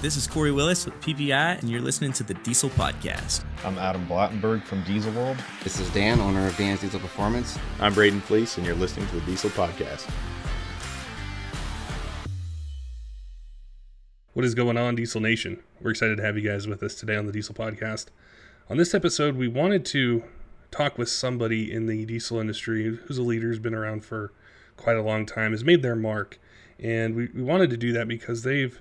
This is Corey Willis with PPI, and you're listening to the Diesel Podcast. I'm Adam Blattenberg from Diesel World. This is Dan, owner of Dan's Diesel Performance. I'm Braden Fleece, and you're listening to the Diesel Podcast. What is going on, Diesel Nation? We're excited to have you guys with us today on the Diesel Podcast. On this episode, we wanted to talk with somebody in the diesel industry who's a leader, who's been around for quite a long time, has made their mark, and we wanted to do that because they've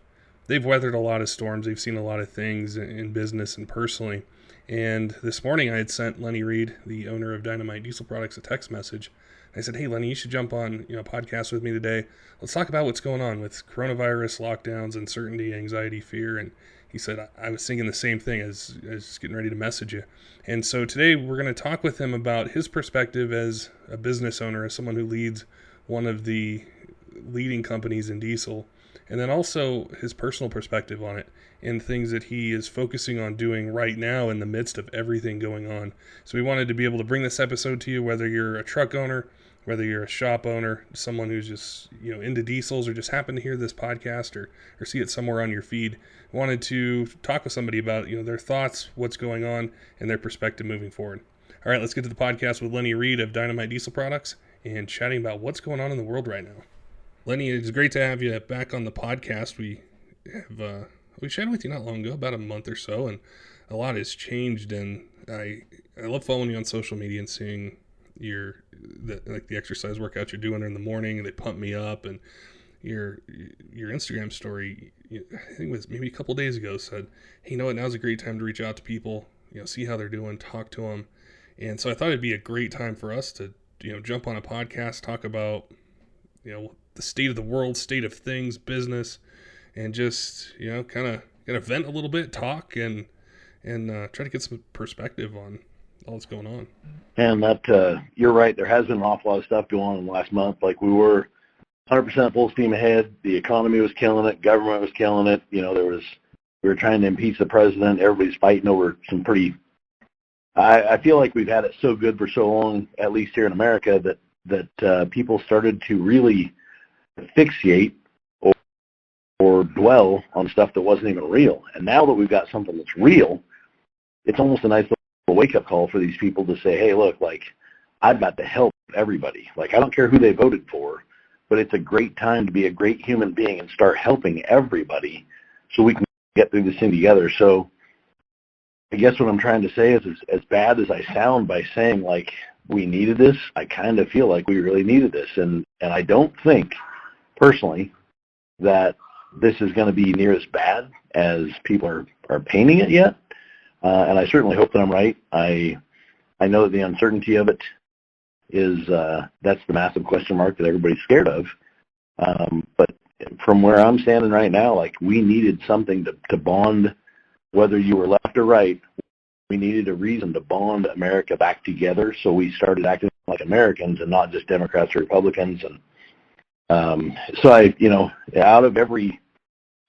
weathered a lot of storms. They've seen a lot of things in business and personally. And this morning I had sent Lenny Reed, the owner of Dynomite Diesel Products, a text message. I said, "Hey, Lenny, you should jump on a podcast with me today. Let's talk about what's going on with coronavirus, lockdowns, uncertainty, anxiety, fear." And he said, I was thinking the same thing as getting ready to message you. And so today we're going to talk with him about his perspective as a business owner, as someone who leads one of the leading companies in diesel, and then also his personal perspective on it and things that he is focusing on doing right now in the midst of everything going on. So we wanted to be able to bring this episode to you, whether you're a truck owner, whether you're a shop owner, someone who's just into diesels, or just happen to hear this podcast or see it somewhere on your feed. Wanted to talk with somebody about their thoughts, what's going on, and their perspective moving forward. All right, let's get to the podcast with Lenny Reed of Dynomite Diesel Products and chatting about what's going on in the world right now. Lenny, it's great to have you back on the podcast. We chatted with you not long ago, about a month or so, and a lot has changed. And I love following you on social media and seeing the exercise workouts you're doing in the morning. They pump me up, and your Instagram story, I think it was maybe a couple days ago, said, "Hey, you know what? Now's a great time to reach out to people, see how they're doing, talk to them." And so I thought it'd be a great time for us to jump on a podcast, talk about the state of the world, state of things, business, and just kind of vent a little bit, talk, and try to get some perspective on all that's going on. And that you're right. There has been an awful lot of stuff going on in the last month. Like, we were 100% full steam ahead. The economy was killing it. Government was killing it. We were trying to impeach the president. Everybody's fighting over some pretty. I feel like we've had it so good for so long, at least here in America, that people started to really asphyxiate or dwell on stuff that wasn't even real. And now that we've got something that's real, it's almost a nice little wake-up call for these people to say, hey, look, I've got to help everybody. I don't care who they voted for, but it's a great time to be a great human being and start helping everybody so we can get through this thing together. So I guess what I'm trying to say is, as bad as I sound by saying, we needed this, I kind of feel like we really needed this. And I don't think, personally, that this is going to be near as bad as people are painting it yet. And I certainly hope that I'm right. I know that the uncertainty of it is, that's the massive question mark that everybody's scared of. But from where I'm standing right now, we needed something to bond, whether you were left or right. We needed a reason to bond America back together, so we started acting like Americans and not just Democrats or Republicans. And so out of every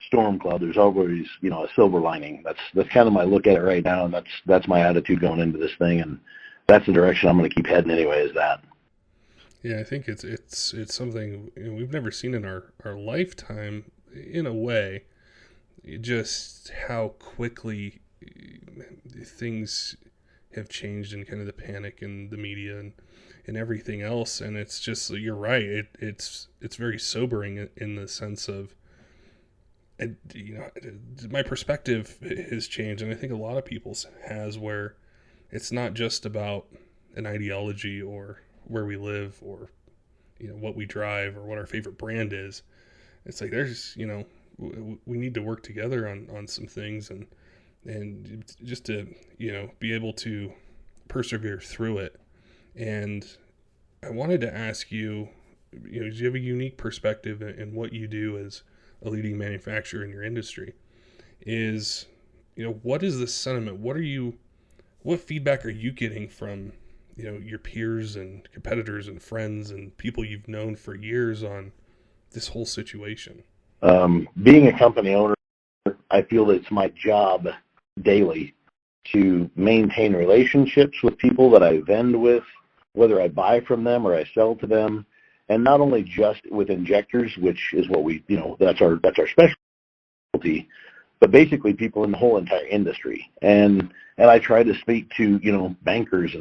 storm cloud, there's always a silver lining. That's kind of my look at it right now, and that's my attitude going into this thing, and that's the direction I'm going to keep heading anyway. Is that? Yeah, I think it's something we've never seen in our lifetime, in a way. Just how quickly things have changed, and kind of the panic and the media and everything else. And it's just, you're right. It's very sobering in the sense of, my perspective has changed. And I think a lot of people's has, where it's not just about an ideology or where we live or, what we drive or what our favorite brand is. It's there's, we need to work together on some things and just to, be able to persevere through it. And I wanted to ask you, do you have a unique perspective in what you do as a leading manufacturer in your industry? Is, what is the sentiment? What feedback are you getting from, your peers and competitors and friends and people you've known for years on this whole situation? Being a company owner, I feel that it's my job daily to maintain relationships with people that I vend with, whether I buy from them or I sell to them, and not only just with injectors, which is what we, that's our specialty, but basically people in the whole entire industry. And I try to speak to, bankers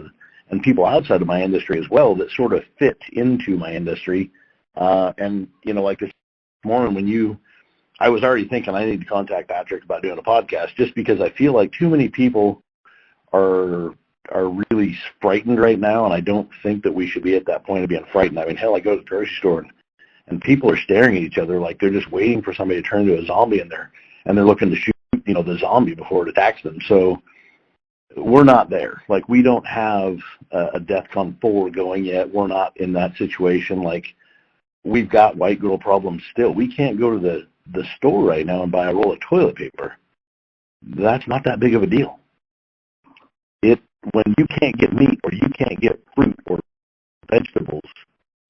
and people outside of my industry as well that sort of fit into my industry. Like this morning I was already thinking I need to contact Patrick about doing a podcast, just because I feel like too many people are really frightened right now, and I don't think that we should be at that point of being frightened. I mean, hell, I go to the grocery store and people are staring at each other like they're just waiting for somebody to turn into a zombie, and they're looking to shoot, the zombie before it attacks them. So we're not there. Like, we don't have a DEFCON 4 going yet. We're not in that situation. Like, we've got white girl problems still. We can't go to the store right now and buy a roll of toilet paper. That's not that big of a deal. When you can't get meat or you can't get fruit or vegetables,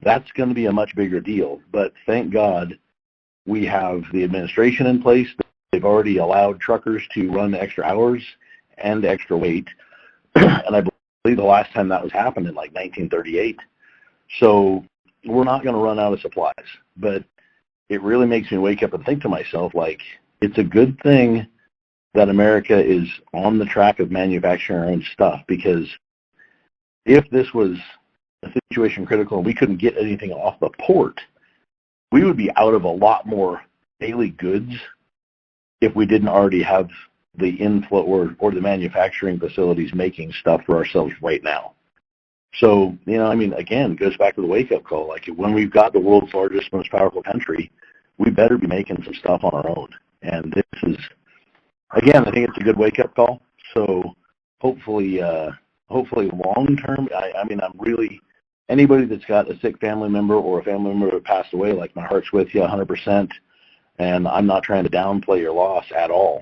that's going to be a much bigger deal. But thank God we have the administration in place. They've already allowed truckers to run extra hours and extra weight. And I believe the last time that was happened in like 1938. So we're not going to run out of supplies. But it really makes me wake up and think to myself, like, it's a good thing that America is on the track of manufacturing our own stuff, because if this was a situation critical and we couldn't get anything off the port, we would be out of a lot more daily goods if we didn't already have the inflow or the manufacturing facilities making stuff for ourselves right now. So, again, it goes back to the wake-up call. Like, when we've got the world's largest, most powerful country, we better be making some stuff on our own. And this is, again, I think it's a good wake-up call. So hopefully long-term, I'm really, anybody that's got a sick family member or a family member that passed away, like, my heart's with you 100%, and I'm not trying to downplay your loss at all.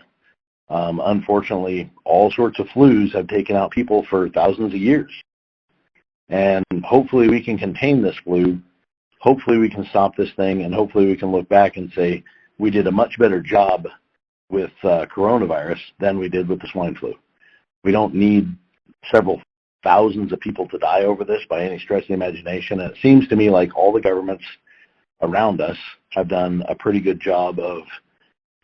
Unfortunately, all sorts of flus have taken out people for thousands of years. And hopefully we can contain this flu. Hopefully we can stop this thing, and hopefully we can look back and say we did a much better job with coronavirus than we did with the swine flu. We don't need several thousands of people to die over this by any stretch of the imagination. And it seems to me like all the governments around us have done a pretty good job of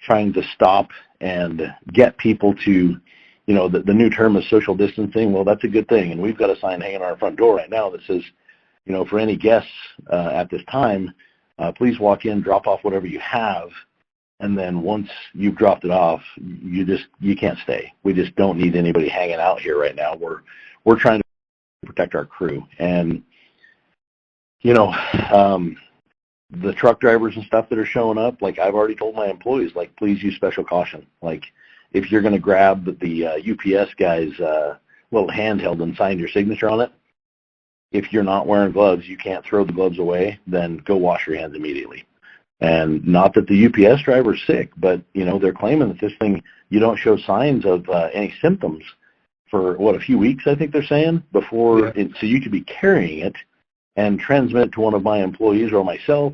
trying to stop and get people to, the new term is social distancing. Well, that's a good thing. And we've got a sign hanging on our front door right now that says, for any guests at this time, please walk in, drop off whatever you have, and then once you've dropped it off, you can't stay. We just don't need anybody hanging out here right now. We're trying to protect our crew. And, the truck drivers and stuff that are showing up, like, I've already told my employees, like, please use special caution. Like, if you're going to grab the UPS guy's little handheld and sign your signature on it, if you're not wearing gloves, you can't throw the gloves away, then go wash your hands immediately. And not that the UPS driver's sick, but, they're claiming that this thing, you don't show signs of any symptoms for, a few weeks, I think they're saying, before, so you could be carrying it and transmit it to one of my employees or myself,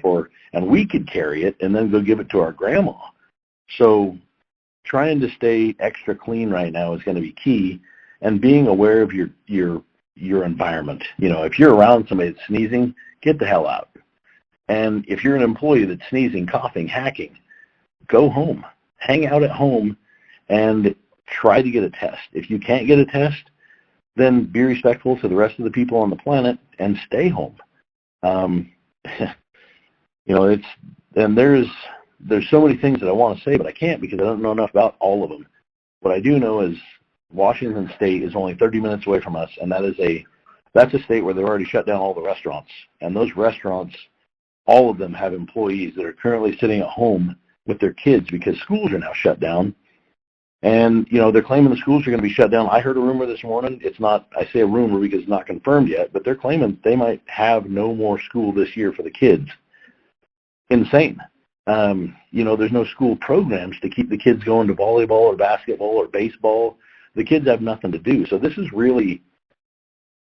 and we could carry it and then go give it to our grandma. So trying to stay extra clean right now is going to be key, and being aware of your environment. If you're around somebody that's sneezing, get the hell out. And if you're an employee that's sneezing, coughing, hacking, go home. Hang out at home and try to get a test. If you can't get a test, then be respectful to the rest of the people on the planet and stay home. There's so many things that I want to say, but I can't because I don't know enough about all of them. What I do know is Washington State is only 30 minutes away from us, and that's a state where they've already shut down all the restaurants. And those restaurants, all of them have employees that are currently sitting at home with their kids because schools are now shut down. And, they're claiming the schools are going to be shut down. I heard a rumor this morning. It's not, I say a rumor because it's not confirmed yet, but they're claiming they might have no more school this year for the kids. Insane. There's no school programs to keep the kids going to volleyball or basketball or baseball. The kids have nothing to do. So this is really,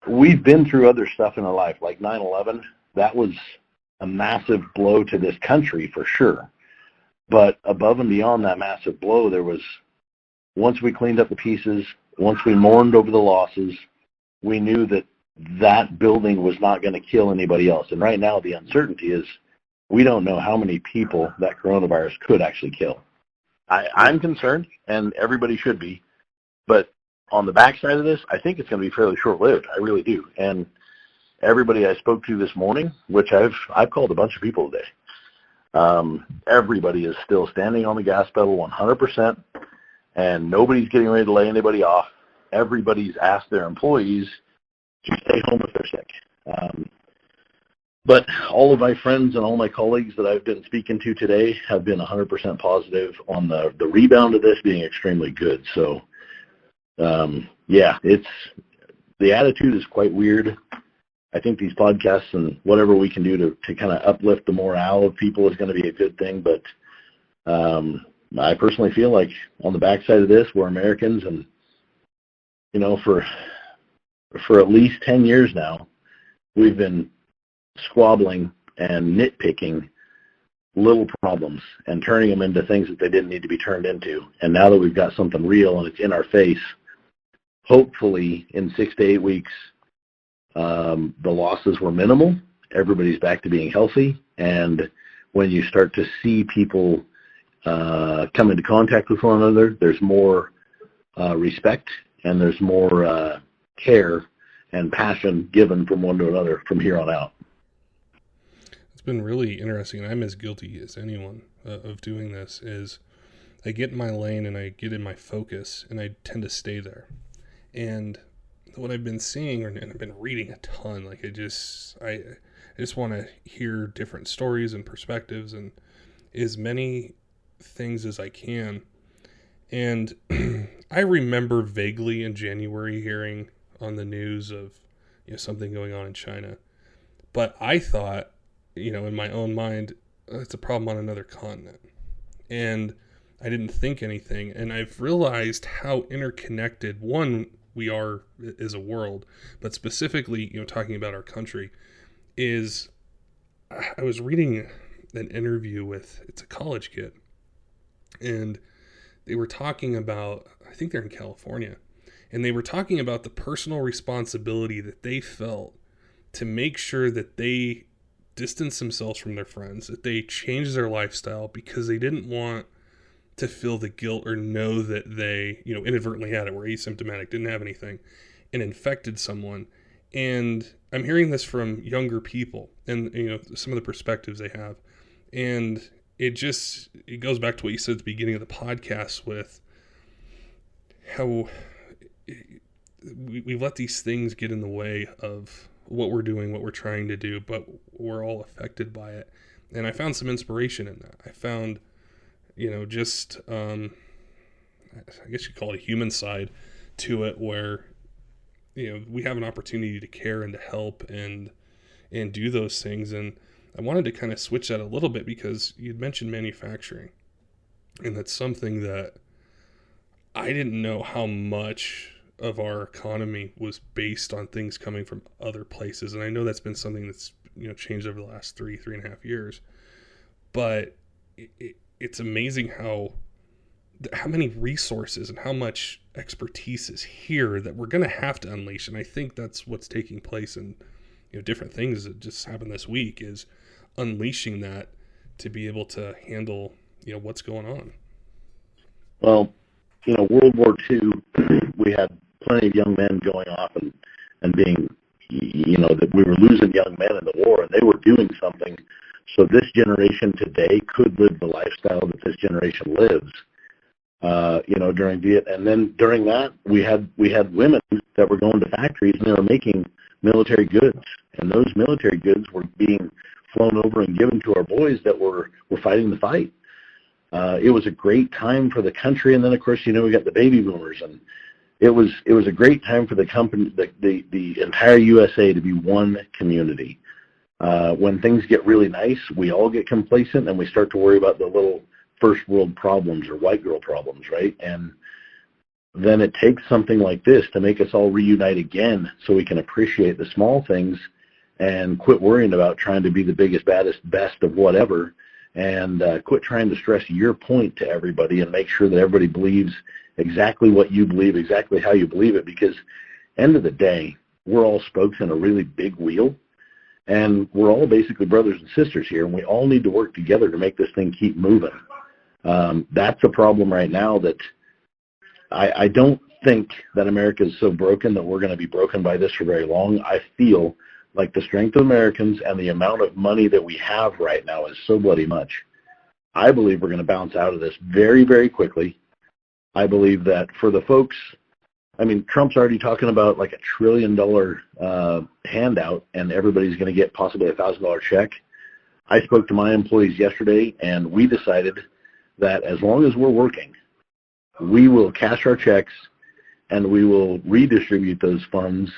we've been through other stuff in our life, like 9/11. That was a massive blow to this country for sure. But above and beyond that massive blow, there was, once we cleaned up the pieces, once we mourned over the losses, we knew that building was not going to kill anybody else. And right now the uncertainty is we don't know how many people that coronavirus could actually kill. I'm concerned, and everybody should be. But on the backside of this, I think it's going to be fairly short-lived. I really do. And everybody I spoke to this morning, which I've called a bunch of people today, everybody is still standing on the gas pedal 100%, and nobody's getting ready to lay anybody off. Everybody's asked their employees to stay home if they're sick. But all of my friends and all my colleagues that I've been speaking to today have been 100% positive on the rebound of this being extremely good. So, yeah, the attitude is quite weird. I think these podcasts and whatever we can do to kind of uplift the morale of people is going to be a good thing. But I personally feel like on the backside of this, we're Americans, and for at least 10 years now, we've been squabbling and nitpicking little problems and turning them into things that they didn't need to be turned into. And now that we've got something real and it's in our face, hopefully in 6 to 8 weeks, the losses were minimal. Everybody's back to being healthy. And when you start to see people come into contact with one another, there's more respect and there's more care and passion given from one to another from here on out. It's been really interesting, and I'm as guilty as anyone of doing this. Is I get in my lane and I get in my focus, and I tend to stay there. And what I've been seeing, and I've been reading a ton, like I just want to hear different stories and perspectives and as many things as I can. And I remember vaguely in January hearing on the news of something going on in China, but I thought, in my own mind, it's a problem on another continent, and I didn't think anything. And I've realized how interconnected we are as a world, but specifically, talking about our country, is I was reading an interview it's a college kid, and they were talking about, I think they're in California, and they were talking about the personal responsibility that they felt to make sure that they distance themselves from their friends, that they changed their lifestyle because they didn't want to feel the guilt or know that they, inadvertently had it, were asymptomatic, didn't have anything, and infected someone. And I'm hearing this from younger people and, some of the perspectives they have. And it goes back to what you said at the beginning of the podcast with how we let these things get in the way of what we're doing, what we're trying to do, but we're all affected by it. And I found some inspiration in that. I found, just, I guess you call it a human side to it, where, we have an opportunity to care and to help and do those things. And I wanted to kind of switch that a little bit because you'd mentioned manufacturing, and that's something that I didn't know how much of our economy was based on things coming from other places. And I know that's been something that's, changed over the last 3.5 years, but it's amazing how many resources and how much expertise is here that we're going to have to unleash. And I think that's what's taking place in, different things that just happened this week, is unleashing that to be able to handle, what's going on. Well, World War II, we had plenty of young men going off and being, that we were losing young men in the war, and they were doing something. So this generation today could live the lifestyle that this generation lives, during Vietnam. And then during that, we had women that were going to factories and they were making military goods, and those military goods were being flown over and given to our boys that were fighting the fight. It was a great time for the country, and then of course, we got the baby boomers, and it was a great time for the company, the entire USA to be one community. When things get really nice, we all get complacent and we start to worry about the little first world problems or white girl problems, right? And then it takes something like this to make us all reunite again so we can appreciate the small things and quit worrying about trying to be the biggest, baddest, best of whatever, and quit trying to stress your point to everybody and make sure that everybody believes exactly what you believe, exactly how you believe it, because end of the day, we're all spokes in a really big wheel, and we're all basically brothers and sisters here, and we all need to work together to make this thing keep moving. That's a problem right now that I don't think that America is so broken that we're going to be broken by this for very long. I feel like the strength of Americans and the amount of money that we have right now is so bloody much. I believe we're going to bounce out of this very, very quickly. I believe that for the folks, I mean, Trump's already talking about like $1 trillion handout, and everybody's going to get possibly a $1,000 check. I spoke to my employees yesterday, and we decided that as long as we're working, we will cash our checks and we will redistribute those funds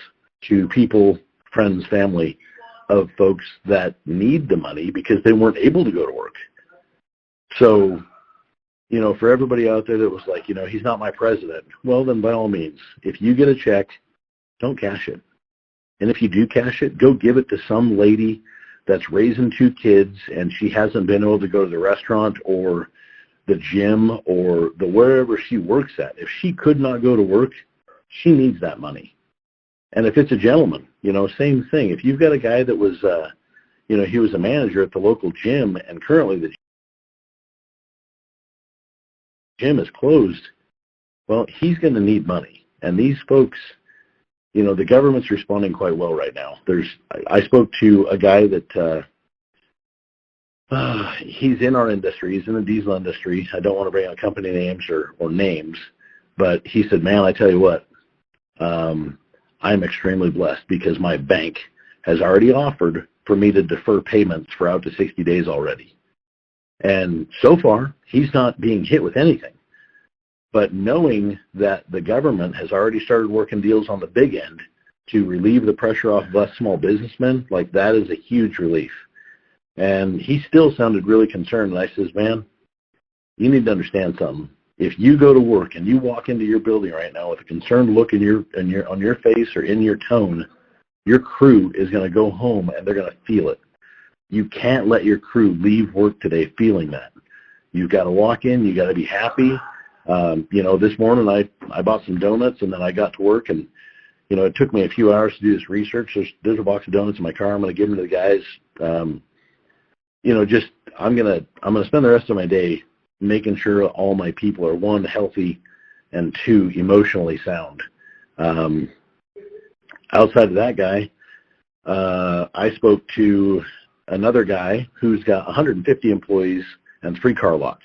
to people, friends, family of folks that need the money because they weren't able to go to work. So, you know, for everybody out there that was like, you know, he's not my president, well, then by all means, if you get a check, don't cash it. And if you do cash it, go give it to some lady that's raising 2 kids and she hasn't been able to go to the restaurant or the gym or the wherever she works at. If she could not go to work, she needs that money. And if it's a gentleman, you know, same thing. If you've got a guy that was, you know, he was a manager at the local gym and currently the gym is closed, well, he's going to need money. And these folks, you know, the government's responding quite well right now. I spoke to a guy that he's in our industry. He's in the diesel industry. I don't want to bring out company names or names, but he said, man, I tell you what, I'm extremely blessed because my bank has already offered for me to defer payments for out to 60 days already. And so far, he's not being hit with anything. But knowing that the government has already started working deals on the big end to relieve the pressure off of us small businessmen, like that is a huge relief. And he still sounded really concerned. And I says, man, you need to understand something. If you go to work and you walk into your building right now with a concerned look on your face or in your tone, your crew is going to go home and they're going to feel it. You can't let your crew leave work today feeling that. You've got to walk in. You got to be happy. You know, this morning I bought some donuts and then I got to work and, you know, it took me a few hours to do this research. There's a box of donuts in my car. I'm going to give them to the guys. You know, just I'm going to spend the rest of my day making sure all my people are, 1, healthy, and 2, emotionally sound. Outside of that guy, I spoke to another guy who's got 150 employees and 3 car lots.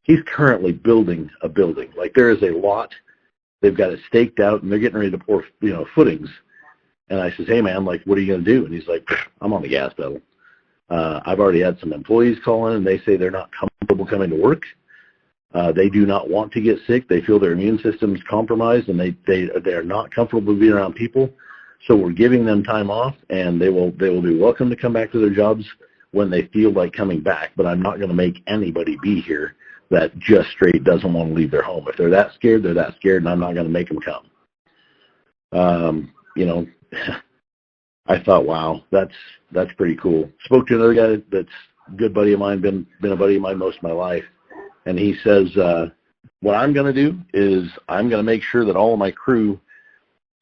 He's currently building a building. Like there is a lot, they've got it staked out, and they're getting ready to pour, you know, footings. And I says, hey, man, like, what are you going to do? And he's like, I'm on the gas pedal. I've already had some employees call in, and they say they're not comfortable coming to work. They do not want to get sick. They feel their immune system is compromised, and they are not comfortable being around people. So we're giving them time off, and they will be welcome to come back to their jobs when they feel like coming back. But I'm not going to make anybody be here that just straight doesn't want to leave their home. If they're that scared, they're that scared, and I'm not going to make them come. You know, I thought, wow, that's pretty cool. Spoke to another guy that's a good buddy of mine, been a buddy of mine most of my life, and he says, what I'm going to do is I'm going to make sure that all of my crew,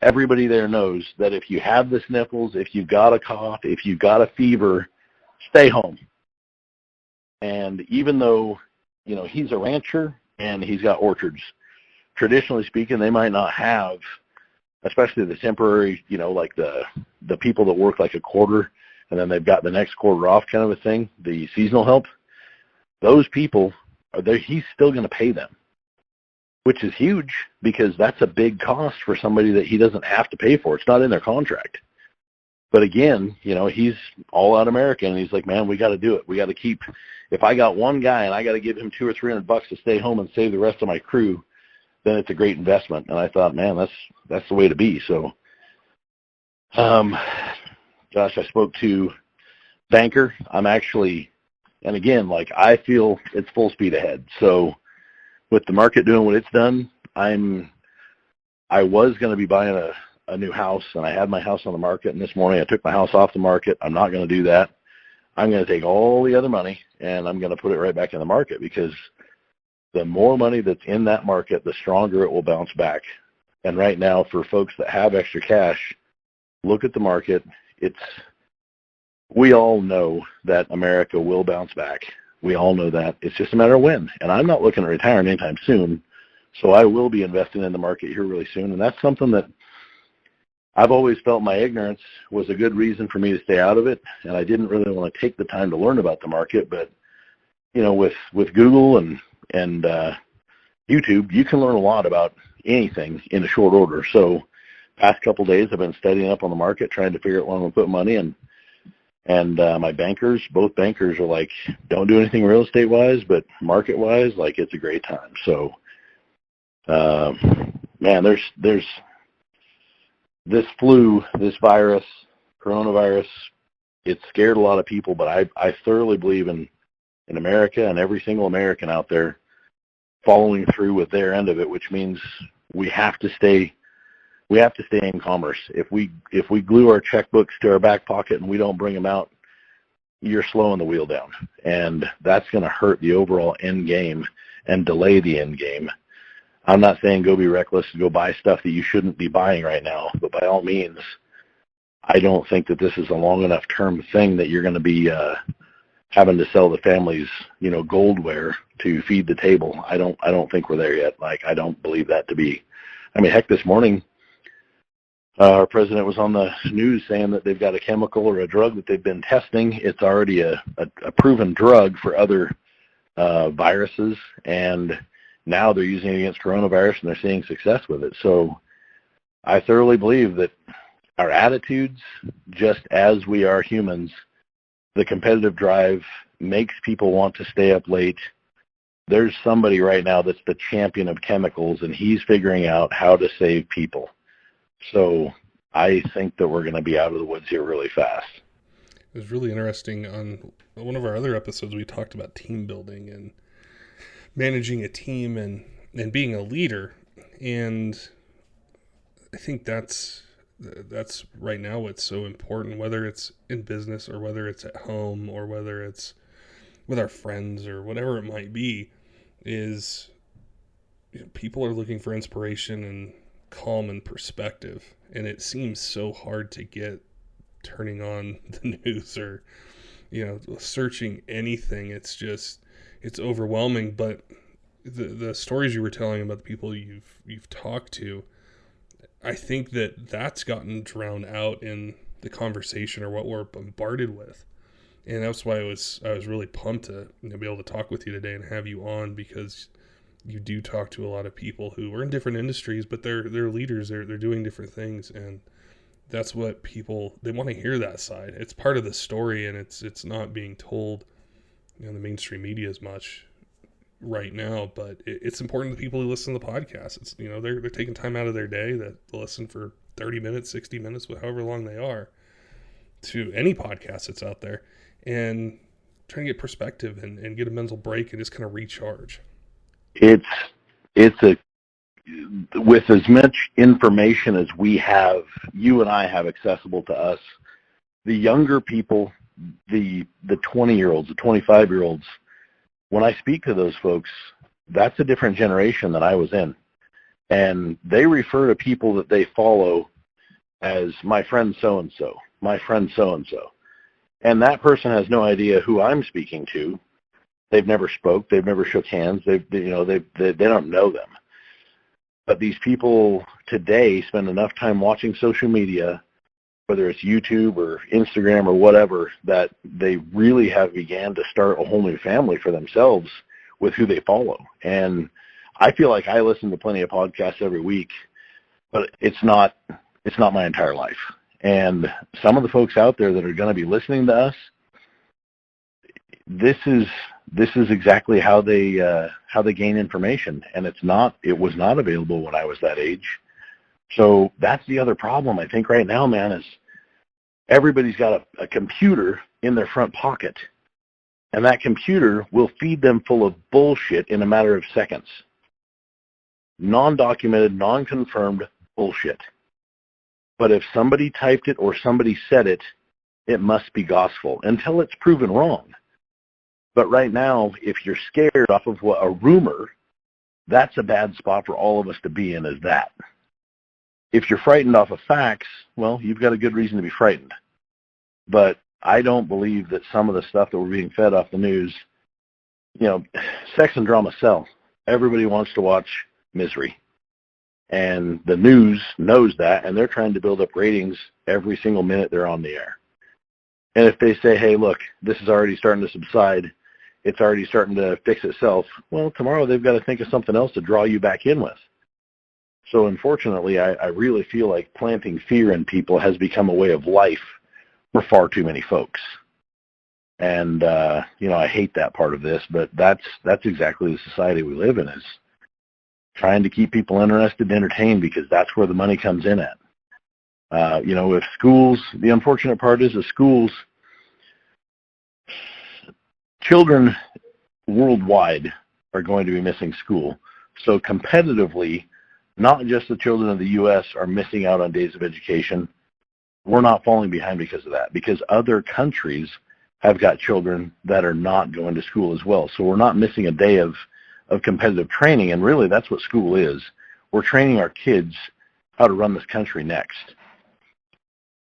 everybody there knows that if you have the sniffles, if you've got a cough, if you've got a fever, stay home. And even though, you know, he's a rancher and he's got orchards, traditionally speaking, they might not have, especially the temporary, you know, like the people that work like a quarter and then they've got the next quarter off kind of a thing, the seasonal help. Those people, he's still going to pay them, which is huge because that's a big cost for somebody that he doesn't have to pay for. It's not in their contract. But again, you know, he's all out American, and he's like, man, we got to do it. We got to keep, if I got one guy and I got to give him $200 or $300 to stay home and save the rest of my crew, then it's a great investment. And I thought, man, that's the way to be. So, gosh, I spoke to banker. I'm actually, and again, like I feel it's full speed ahead. So with the market doing what it's done, I was going to be buying a new house, and I had my house on the market, and this morning I took my house off the market. I'm not going to do that. I'm going to take all the other money and I'm going to put it right back in the market, because the more money that's in that market, the stronger it will bounce back. And right now, for folks that have extra cash, look at the market. We all know that America will bounce back. We all know that. It's just a matter of when. And I'm not looking at retiring anytime soon, so I will be investing in the market here really soon. And that's something that I've always felt my ignorance was a good reason for me to stay out of it, and I didn't really want to take the time to learn about the market. But, you know, with Google and YouTube, you can learn a lot about anything in a short order. So past couple of days, I've been studying up on the market, trying to figure out where I'm going to put money, and my bankers, both bankers, are like, don't do anything real estate-wise, but market-wise, like, it's a great time. So, man, there's this flu, this virus, coronavirus, it scared a lot of people, but I thoroughly believe in America and every single American out there following through with their end of it, which means we have to stay in commerce. If we glue our checkbooks to our back pocket and we don't bring them out, you're slowing the wheel down, and that's going to hurt the overall end game and delay the end game. I'm not saying go be reckless and go buy stuff that you shouldn't be buying right now, but by all means, I don't think that this is a long enough term thing that you're going to be having to sell the family's, you know, goldware to feed the table. I don't think we're there yet. Like, I don't believe that to be. I mean, heck, this morning, our president was on the news saying that they've got a chemical or a drug that they've been testing. It's already a proven drug for other viruses, and now they're using it against coronavirus, and they're seeing success with it. So I thoroughly believe that our attitudes, just as we are humans, the competitive drive makes people want to stay up late. There's somebody right now that's the champion of chemicals, and he's figuring out how to save people. So I think that we're going to be out of the woods here really fast. It was really interesting. On one of our other episodes, we talked about team building and managing a team and being a leader. And I think that's right now what's so important, whether it's in business or whether it's at home or whether it's with our friends or whatever it might be, is, you know, people are looking for inspiration and calm and perspective. And it seems so hard to get turning on the news or, you know, searching anything. It's overwhelming. But the stories you were telling about the people you've talked to, I think that's gotten drowned out in the conversation or what we're bombarded with. And that's why I was really pumped to, you know, be able to talk with you today and have you on, because you do talk to a lot of people who are in different industries, but they're leaders. They're doing different things, and that's what they want to hear, that side. It's part of the story, and it's not being told, you know, in the mainstream media as much right now, but it's important to people who listen to the podcast. It's, you know, they're taking time out of their day to listen for 30 minutes, 60 minutes, however long they are, to any podcast that's out there, and trying to get perspective and get a mental break and just kind of recharge. It's with as much information as we have, you and I have accessible to us, the younger people, the 20-year-olds, the 25-year-olds, when I speak to those folks, that's a different generation than I was in. And they refer to people that they follow as my friend so-and-so, my friend so-and-so. And that person has no idea who I'm speaking to. They've never spoke. They've never shook hands. They don't know them. But these people today spend enough time watching social media, whether it's YouTube or Instagram or whatever, that they really have began to start a whole new family for themselves with who they follow. And I feel like I listen to plenty of podcasts every week, but it's not my entire life. And some of the folks out there that are going to be listening to us, this is exactly how they gain information, and it was not available when I was that age. So that's the other problem I think right now, man, is everybody's got a computer in their front pocket, and that computer will feed them full of bullshit in a matter of seconds. Non-documented, non-confirmed bullshit. But if somebody typed it or somebody said it, it must be gospel until it's proven wrong. But right now, if you're scared off of a rumor, that's a bad spot for all of us to be in, is that. If you're frightened off of facts, well, you've got a good reason to be frightened. But I don't believe that some of the stuff that we're being fed off the news sex and drama sell. Everybody wants to watch misery. And the news knows that, and they're trying to build up ratings every single minute they're on the air. And if they say, hey, look, this is already starting to subside, it's already starting to fix itself, well, tomorrow they've got to think of something else to draw you back in with. So unfortunately, I really feel like planting fear in people has become a way of life for far too many folks. And, I hate that part of this, but that's exactly the society we live in, is trying to keep people interested and entertained, because that's where the money comes in at. If schools, the unfortunate part is the schools, children worldwide are going to be missing school. So competitively, not just the children of the U.S. are missing out on days of education. We're not falling behind because of that, because other countries have got children that are not going to school as well. So we're not missing a day of competitive training, and really that's what school is. We're training our kids how to run this country next.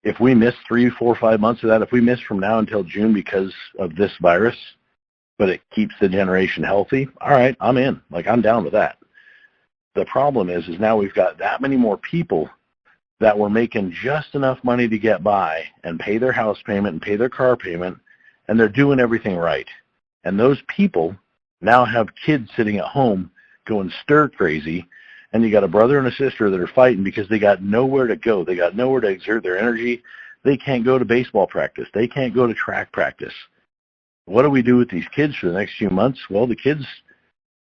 If we miss 3, 4, 5 months of that, if we miss from now until June because of this virus, but it keeps the generation healthy, all right, I'm in. I'm down with that. The problem is now we've got that many more people that were making just enough money to get by and pay their house payment and pay their car payment, and they're doing everything right. And those people now have kids sitting at home going stir crazy, and you got a brother and a sister that are fighting because they got nowhere to go. They got nowhere to exert their energy. They can't go to baseball practice. They can't go to track practice. What do we do with these kids for the next few months? Well, the kids,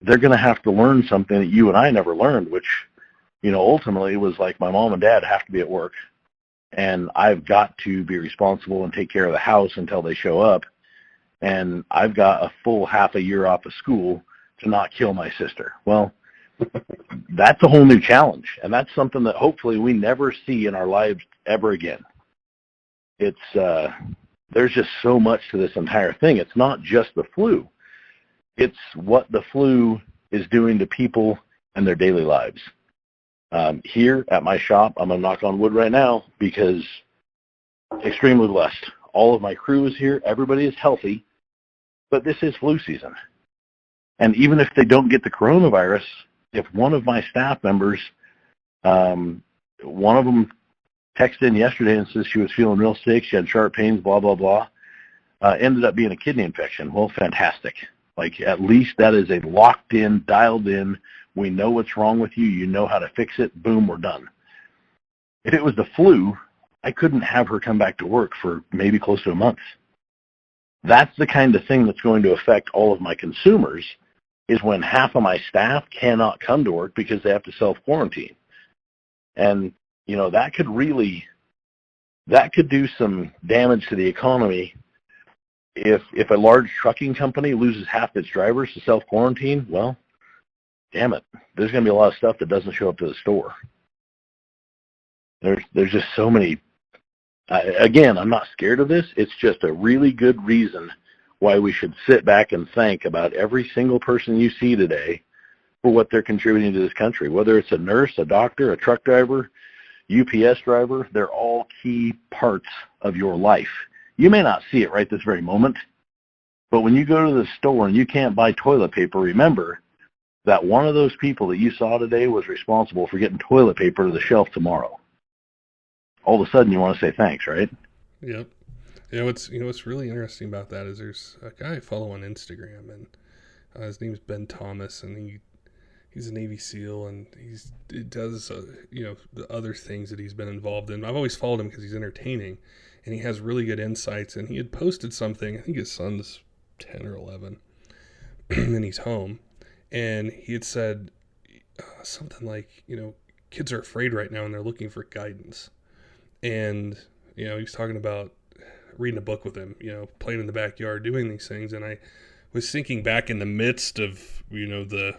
they're going to have to learn something that you and I never learned, which, ultimately was like my mom and dad have to be at work, and I've got to be responsible and take care of the house until they show up, and I've got a full half a year off of school to not kill my sister. Well, that's a whole new challenge, and that's something that hopefully we never see in our lives ever again. It's there's just so much to this entire thing. It's not just the flu. It's what the flu is doing to people and their daily lives. Here at my shop, I'm going to knock on wood right now because extremely blessed. All of my crew is here. Everybody is healthy, but this is flu season. And even if they don't get the coronavirus, if one of my staff members, one of them texted in yesterday and says she was feeling real sick, she had sharp pains, blah, blah, blah, ended up being a kidney infection. Well, fantastic. At least that is a locked in, dialed in, we know what's wrong with you, you know how to fix it, boom, we're done. If it was the flu, I couldn't have her come back to work for maybe close to a month. That's the kind of thing that's going to affect all of my consumers, is when half of my staff cannot come to work because they have to self-quarantine. And, that could do some damage to the economy. If a large trucking company loses half its drivers to self-quarantine, well, damn it, there's going to be a lot of stuff that doesn't show up to the store. There's just so many. Again, I'm not scared of this. It's just a really good reason why we should sit back and think about every single person you see today for what they're contributing to this country. Whether it's a nurse, a doctor, a truck driver, UPS driver, they're all key parts of your life. You may not see it right this very moment, but when you go to the store and you can't buy toilet paper, remember that one of those people that you saw today was responsible for getting toilet paper to the shelf tomorrow. All of a sudden you want to say thanks, right? Yep. What's really interesting about that is there's a guy I follow on Instagram, and his name's Ben Thomas, and he's a Navy SEAL, and he does the other things that he's been involved in. I've always followed him because he's entertaining, and he has really good insights. And he had posted something. I think his son's 10 or 11, and he's home, and he had said something like, kids are afraid right now, and they're looking for guidance. And he was talking about reading a book with him, playing in the backyard, doing these things, and I was thinking back in the midst of the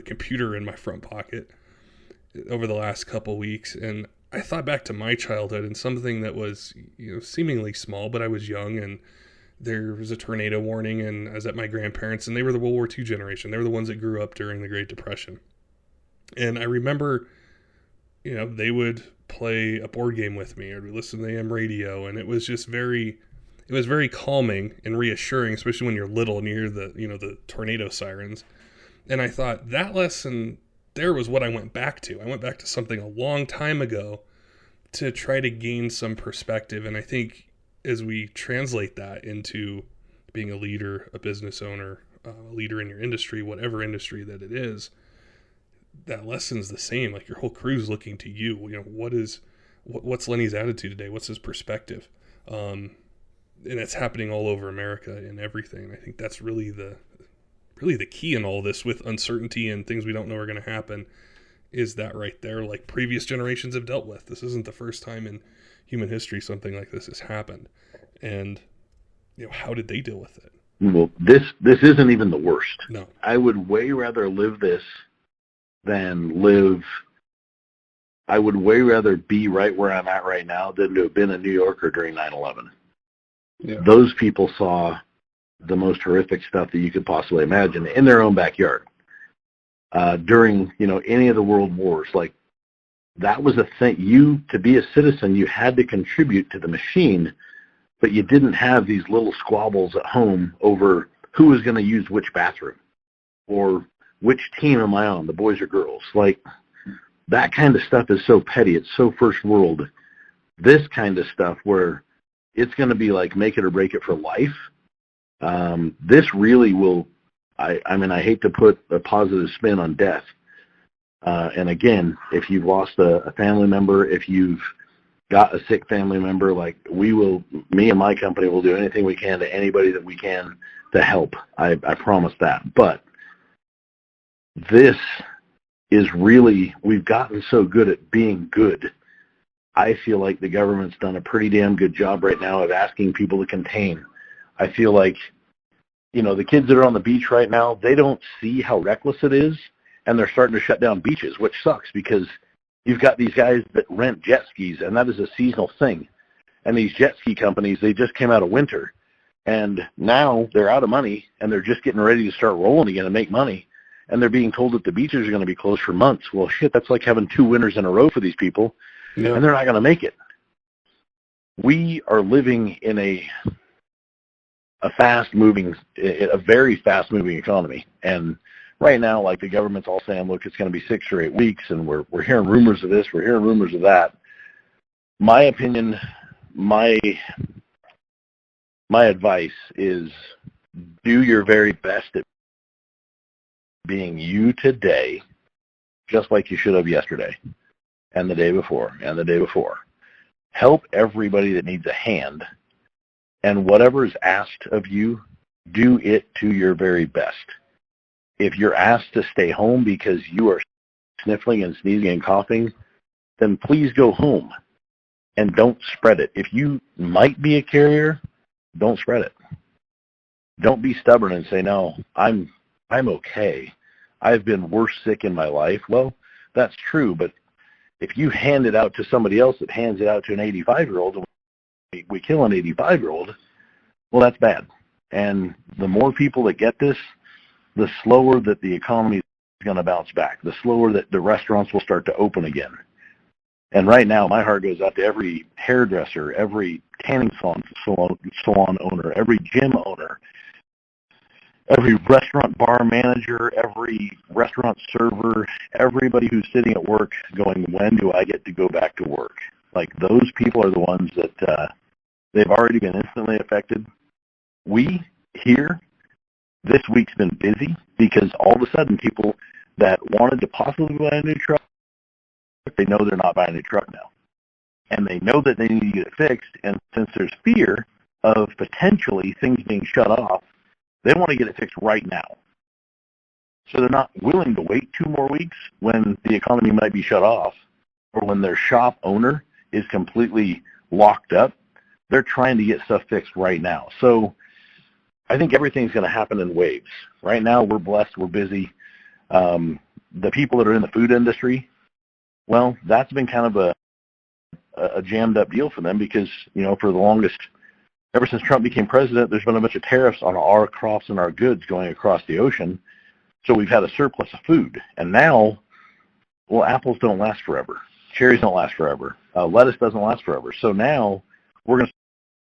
computer in my front pocket over the last couple weeks, and I thought back to my childhood and something that was seemingly small, but I was young, and there was a tornado warning, and I was at my grandparents', and they were the World War II generation. They were the ones that grew up during the Great Depression. And I remember they would play a board game with me, or listen to the AM radio, and it was just very it was very calming and reassuring, especially when you're little and you hear the tornado sirens. And I thought that lesson there was what I went back to. I went back to something a long time ago to try to gain some perspective. And I think as we translate that into being a leader, a business owner, a leader in your industry, whatever industry that it is, that lesson's the same. Like your whole crew's looking to you. What's Lenny's attitude today? What's his perspective? And it's happening all over America and everything. I think that's really the key in all this, with uncertainty and things we don't know are going to happen, is that right there, like previous generations have dealt with. This isn't the first time in human history something like this has happened. And, how did they deal with it? Well, this isn't even the worst. No. I would way rather live this than live. I would way rather be right where I'm at right now than to have been in New York or during 9/11. Yeah. Those people saw the most horrific stuff that you could possibly imagine in their own backyard. During, any of the world wars, like that was a thing. To be a citizen, you had to contribute to the machine, but you didn't have these little squabbles at home over who was going to use which bathroom or which team am I on, the boys or girls. Like that kind of stuff is so petty. It's so first world. This kind of stuff where it's going to be like make it or break it for life. This really will, I hate to put a positive spin on death. And again, if you've lost a family member, if you've got a sick family member, like me and my company will do anything we can to anybody that we can to help. I promise that. But this is really, we've gotten so good at being good. I feel like the government's done a pretty damn good job right now of asking people to contain. I feel like, the kids that are on the beach right now, they don't see how reckless it is, and they're starting to shut down beaches, which sucks because you've got these guys that rent jet skis, and that is a seasonal thing. And these jet ski companies, they just came out of winter, and now they're out of money, and they're just getting ready to start rolling again and make money, and they're being told that the beaches are going to be closed for months. Well, shit, that's like having 2 winters in a row for these people, Yeah. and they're not going to make it. We are living in a very fast-moving economy, and right now, like the government's all saying, look, it's going to be 6 or 8 weeks, and we're hearing rumors of this, we're hearing rumors of that. My opinion, my advice is do your very best at being you today, just like you should have yesterday, and the day before, and the day before. Help everybody that needs a hand, and whatever is asked of you, do it to your very best. If you're asked to stay home because you are sniffling and sneezing and coughing, then please go home and don't spread it. If you might be a carrier, don't spread it. Don't be stubborn and say, no, I'm okay. I've been worse sick in my life. Well, that's true, but if you hand it out to somebody else that hands it out to an 85-year-old, and we kill an 85-year-old, well, that's bad. And the more people that get this, the slower that the economy is going to bounce back, the slower that the restaurants will start to open again. And right now, my heart goes out to every hairdresser, every tanning salon owner, every gym owner, every restaurant bar manager, every restaurant server, everybody who's sitting at work going, when do I get to go back to work? Like, those people are the ones that they've already been instantly affected. We here, this week's been busy because all of a sudden people that wanted to possibly buy a new truck, they know they're not buying a new truck now. And they know that they need to get it fixed, and since there's fear of potentially things being shut off, they want to get it fixed right now. So they're not willing to wait 2 more weeks when the economy might be shut off or when their shop owner is completely locked up. They're trying to get stuff fixed right now. So I think everything's going to happen in waves. Right now, we're blessed. We're busy. The people that are in the food industry, well, that's been kind of a jammed up deal for them because, for the longest, ever since Trump became president, there's been a bunch of tariffs on our crops and our goods going across the ocean. So we've had a surplus of food. And now, well, apples don't last forever. Cherries don't last forever. Lettuce doesn't last forever. So now we're going to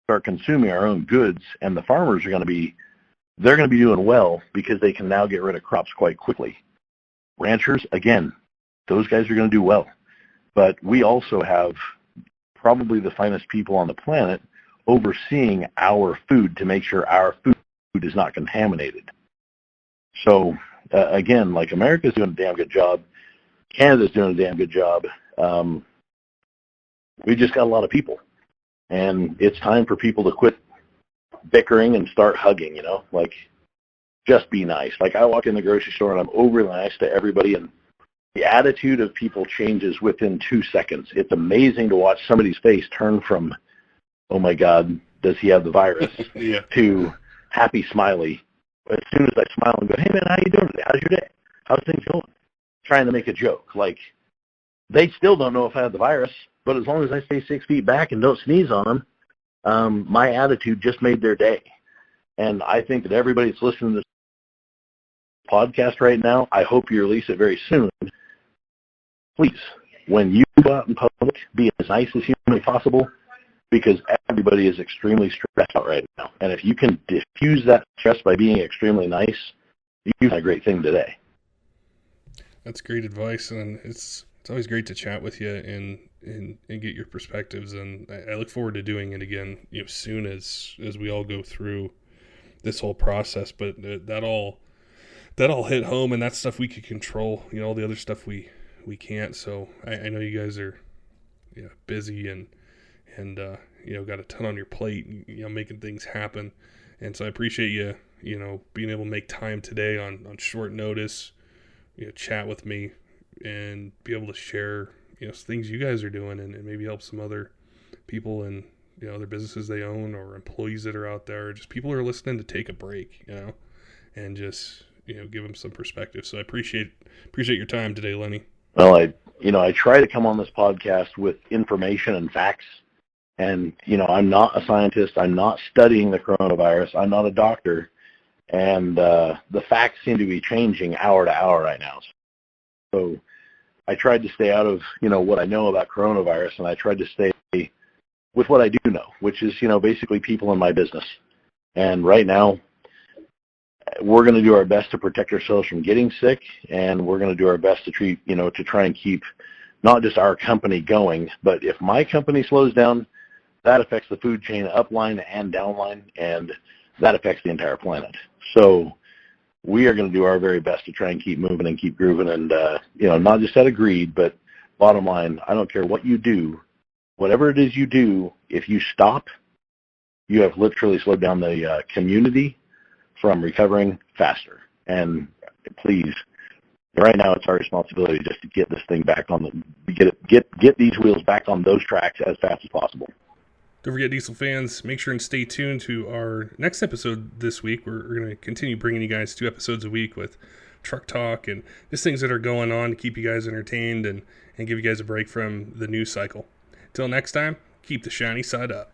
start consuming our own goods, and the farmers are going to be doing well because they can now get rid of crops quite quickly. Ranchers, again, those guys are going to do well. But we also have probably the finest people on the planet overseeing our food to make sure our food is not contaminated. So, again, like America's doing a damn good job. Canada's doing a damn good job. We just got a lot of people. And it's time for people to quit bickering and start hugging, like just be nice. Like I walk in the grocery store and I'm overly nice to everybody, and the attitude of people changes within 2 seconds. It's amazing to watch somebody's face turn from, oh my God, does he have the virus, Yeah. to happy, smiley. As soon as I smile and go, hey man, how you doing today? How's your day? How's things going? Trying to make a joke. Like, they still don't know if I have the virus, but as long as I stay 6 feet back and don't sneeze on them, my attitude just made their day. And I think that everybody that's listening to this podcast right now, I hope you release it very soon. Please, when you go out in public, be as nice as humanly possible, because everybody is extremely stressed out right now. And if you can diffuse that stress by being extremely nice, you've done a great thing today. That's great advice, and it's always great to chat with you and get your perspectives. And I look forward to doing it again, soon as we all go through this whole process. But that all hit home, and that's stuff we could control. All the other stuff we can't. So I know you guys are busy and got a ton on your plate, making things happen. And so I appreciate you being able to make time today on short notice, chat with me and be able to share things you guys are doing, and maybe help some other people and other businesses they own, or employees that are out there, or just people who are listening to take a break, and just give them some perspective. So I appreciate your time today, Lenny. Well, I try to come on this podcast with information and facts, and I'm not a scientist. I'm not studying the coronavirus. I'm not a doctor, and the facts seem to be changing hour to hour right now. So I tried to stay out of what I know about coronavirus, and I tried to stay with what I do know, which is basically people in my business. And right now, we're going to do our best to protect ourselves from getting sick, and we're going to do our best to to try and keep not just our company going, but if my company slows down, that affects the food chain upline and downline, and that affects the entire planet. So we are going to do our very best to try and keep moving and keep grooving, and not just out of greed, but bottom line, I don't care what you do, whatever it is you do, if you stop, you have literally slowed down the community from recovering faster. And please, right now it's our responsibility just to get this thing back on get these wheels back on those tracks as fast as possible. Don't forget, Diesel fans, make sure and stay tuned to our next episode this week. We're going to continue bringing you guys 2 episodes a week with truck talk and just things that are going on to keep you guys entertained and give you guys a break from the news cycle. Till next time, keep the shiny side up.